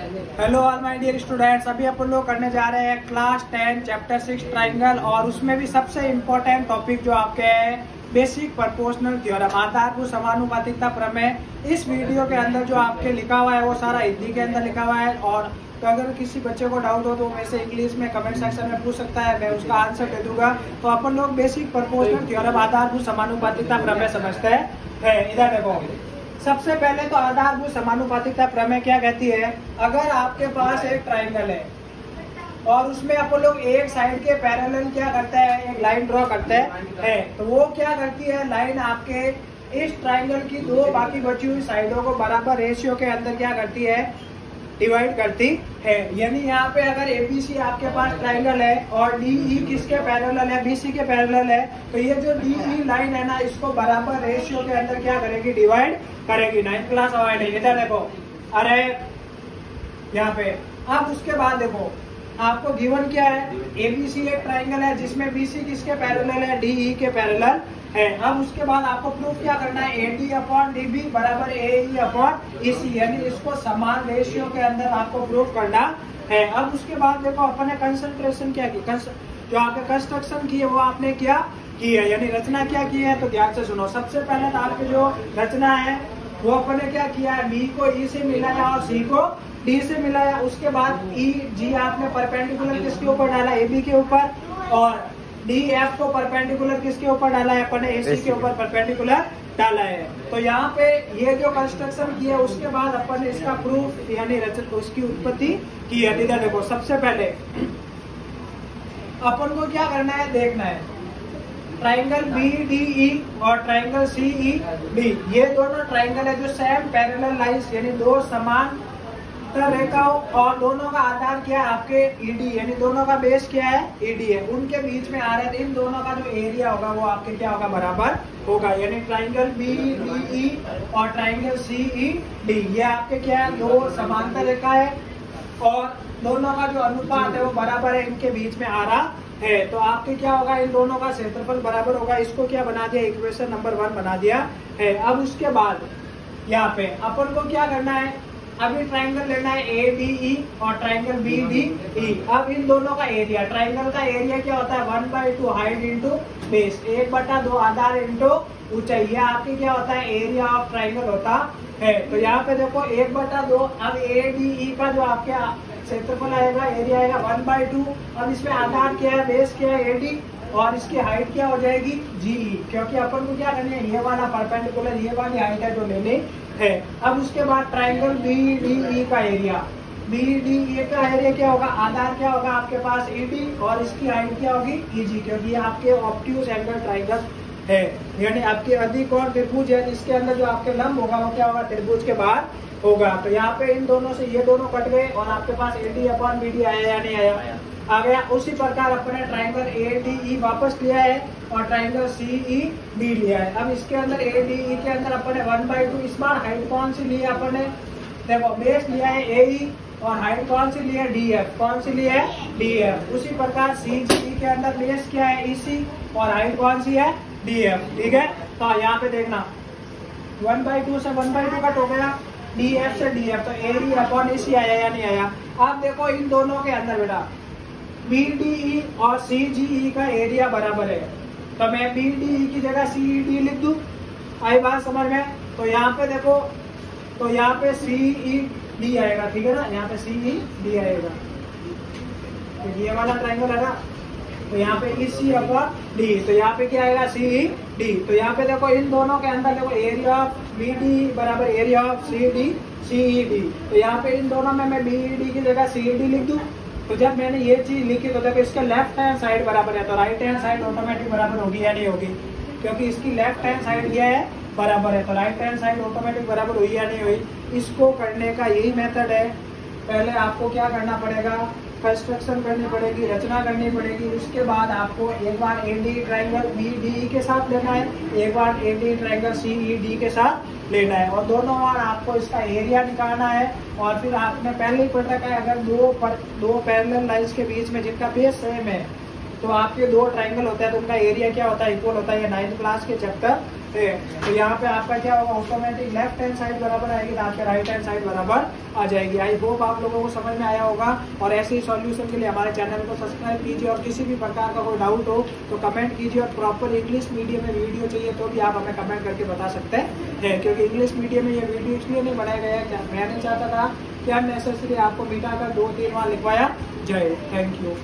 Hello all my dear students, अभी अपन लोग करने जा रहे हैं क्लास 10 चैप्टर 6 ट्राइंगल। और उसमें भी सबसे इम्पोर्टेंट टॉपिक जो आपके है बेसिक प्रोपोर्शनल थ्योरम, आधारभूत समानुपातिकता प्रमेय। इस वीडियो के अंदर जो आपके लिखा हुआ है वो सारा हिंदी के अंदर लिखा हुआ है। और तो अगर किसी बच्चे को डाउट हो तो वैसे इंग्लिश में कमेंट सेक्शन में पूछ सकता है, मैं उसका आंसर दे दूंगा। तो अपन लोग बेसिक प्रोपोर्शनल थ्योरम आधारभूत समानुपातिकता प्रमेय समझते हैं। इधर देखो, सबसे पहले तो आधारभूत समानुपातिकता प्रमेय क्या कहती है। अगर आपके पास एक ट्राइंगल है और उसमें अपन लोग एक साइड के पैरेलल क्या करते हैं, एक लाइन ड्रॉ करते हैं, तो वो क्या करती है, लाइन आपके इस ट्राइंगल की दो बाकी बची हुई साइडों को बराबर रेशियो के अंदर क्या करती है, डिवाइड करती है। यानी यहाँ पे अगर एबीसी आपके पास ट्राइंगल है और डीई किसके पैरेलल है, बीसी के पैरेलल है, तो ये जो डीई लाइन है ना, इसको बराबर रेशियो के अंदर क्या करेगी, डिवाइड करेगी। 9th क्लास अवॉइड है। इधर देखो, अरे यहाँ पे अब उसके बाद देखो आपको गिवन क्या है, एबीसी एक ट्राइंगल है जिसमें बीसी किसके पैरेलल है, डीई के पैरेलल है। अब उसके बाद आपको प्रूफ क्या करना है, एडी अपॉन डीबी बराबर एई अपॉन ईसी, यानी इसको समान रेशियो के अंदर आपको प्रूफ करना है। अब उसके बाद देखो अपन ने कंसंट्रेशन क्या की, जो आपने कंस्ट्रक्शन की है वो आपने क्या की है, यानी रचना क्या की है। तो ध्यान से सुनो, सबसे पहले तो आपकी जो रचना है वो अपन ने क्या किया है, बी को ई से मिलाया और सी को डी से मिलाया। उसके बाद ई जी आपने परपेंडिकुलर किसके ऊपर डाला, ए बी के ऊपर, और डी एफ को परपेंडिकुलर किसके ऊपर डाला है, अपन ने ए सी के ऊपर परपेंडिकुलर डाला है। तो यहाँ पे ये जो कंस्ट्रक्शन किया उसके बाद अपन ने इसका प्रूफ यानी रचना उसकी उत्पत्ति की है। इधर देखो, सबसे पहले अपन को क्या करना है, देखना है ट्राइंगल बी डी ई और ट्राइंगल सी ई डी, ये दोनों ट्राइंगल है जो सेम पैरेलल लाइंस यानी दो समान रेखाओं, और दोनों का आधार क्या है आपके ईडी, यानी दोनों का बेस क्या है, ईडी है, उनके बीच में आ रहा है। इन दोनों का जो एरिया होगा वो आपके क्या होगा, बराबर होगा। यानी ट्राइंगल बी डी ई और ट्राइंगल सी ई डी, ये आपके क्या है, दो समांतर रेखा है और दोनों का जो अनुपात है वो बराबर है, इनके बीच में आ रहा है। तो आपके क्या होगा, इन दोनों का क्षेत्रफल बराबर होगा। इसको क्या बना दिया, इक्वेशन नंबर 1 बना दिया है। अब उसके बाद यहाँ पे अपन को क्या करना है, अभी ट्राइंगल लेना है ए डी ई और ट्राइंगल बी डी ई। अब इन दोनों का एरिया, ट्राइंगल का एरिया क्या होता है, 1/2 हाइट इंटू बेस, 1/2 आधार इंटू ऊंचाई, ये आपके क्या होता है, एरिया ऑफ ट्राइंगल होता है। तो यहाँ पे देखो 1/2, अब ए डी ई का जो आपके क्षेत्रफल आएगा, एरिया आएगा 1/2। अब इसमें आधार क्या है, बेस क्या है, एडी, और इसकी हाइट क्या हो जाएगी, जीई, क्योंकि अपन को क्या करनी है, ये वाला परपेंडिकुलर ये वाली हाइट है जो लेनी है। अब उसके बाद ट्राइंगल बी डी ई का एरिया, बी डी ई का एरिया क्या होगा, आधार क्या होगा आपके पास ईडी, और इसकी हाइट क्या होगी, ईजी, क्योंकि ये आपके ऑब्ट्यूज एंगल ट्राइंगल है, यानी आपके अधिक और त्रिभुज है, इसके अंदर जो आपके लंब होगा वो क्या होगा, त्रिभुज के बाहर होगा। तो यहाँ पे इन दोनों से ये दोनों कट गए और आपके पास एडी अपॉन बी डी आया या नहीं आया, आ गया। उसी प्रकार अपने ट्राइंगल ए डी ई वापस लिया है और ट्राइंगल सी ई डी लिया है। अब इसके अंदर ए डी ई के अंदर अपने 1/2, इस बार हाइट कौन सी ली है अपने, देखो बेस लिया है ए ई और हाइट कौन सी ली है, डी एफ, कौन सी ली है, डी एफ। उसी प्रकार सी जी ई के अंदर बेस क्या है, ई सी, और हाइट कौन सी है, डी एफ। ठीक है, तो यहाँ पे देखना 1/2 से 1/2 कट हो गया, डी एफ से डी एफ, तो ए डी अपॉन ई सी आया या नहीं आया। अब देखो इन दोनों के अंदर बेटा बी डी ई और सी जी ई का एरिया बराबर है, तो मैं बी डी ई की जगह सी ई डी लिख दूं, आई बात समझ में। तो यहाँ पे देखो, तो यहाँ पे सी ई डी आएगा, ठीक है ना, यहाँ पे सी ई डी आएगा, तो ये वाला ट्राइंगल है ना, तो यहाँ पे ई सी अपॉन डी, तो यहाँ पे क्या आएगा, सी ई डी। तो यहाँ पे देखो इन दोनों के अंदर देखो एरिया ऑफ बी डी बराबर area of C D C E D, तो यहाँ पे इन दोनों में मैं बी डी की जगह सी ई डी लिख दूं। तो जब मैंने ये चीज लिखी तो देखो इसका लेफ्ट हैंड साइड बराबर है, तो राइट हैंड साइड ऑटोमेटिक बराबर होगी या नहीं होगी, क्योंकि इसकी लेफ्ट हैंड साइड ये है बराबर है, तो राइट हैंड साइड ऑटोमेटिक बराबर हुई या नहीं हुई। इसको करने का यही मेथड है, पहले आपको क्या करना पड़ेगा, कंस्ट्रक्शन करनी पड़ेगी, रचना करनी पड़ेगी। उसके बाद आपको एक बार A D triangle B D के साथ लेना है, एक बार A D triangle C E D के साथ लेना है, और दोनों बार आपको इसका एरिया निकालना है। और फिर आपने पहले ही पढ़ रखा है, अगर दो पैरेलल लाइंस के बीच में जिनका बेस सेम है तो आपके दो ट्राइंगल होते हैं तो उनका एरिया क्या होता है, इक्वल होता है। ये 9th क्लास के चैप्टर है। तो यहाँ पे आपका क्या होगा, ऑटोमेटिक लेफ्ट हैंड साइड बराबर आएगी तो आपके राइट हैंड साइड बराबर आ जाएगी। आई होप आप लोगों को समझ में आया होगा। और ऐसे ही सॉल्यूशन के लिए हमारे चैनल को सब्सक्राइब कीजिए और किसी भी प्रकार का कोई डाउट हो तो कमेंट कीजिए। और प्रॉपर इंग्लिश मीडियम में वीडियो चाहिए तो भी आप हमें कमेंट करके बता सकते हैं, क्योंकि इंग्लिश मीडियम में ये वीडियो इसलिए नहीं बनाया गया है, मैं नहीं चाहता था कि अननेसेसरी आपको मिटा कर 2-3 बार लिखवाया जाए। Thank you.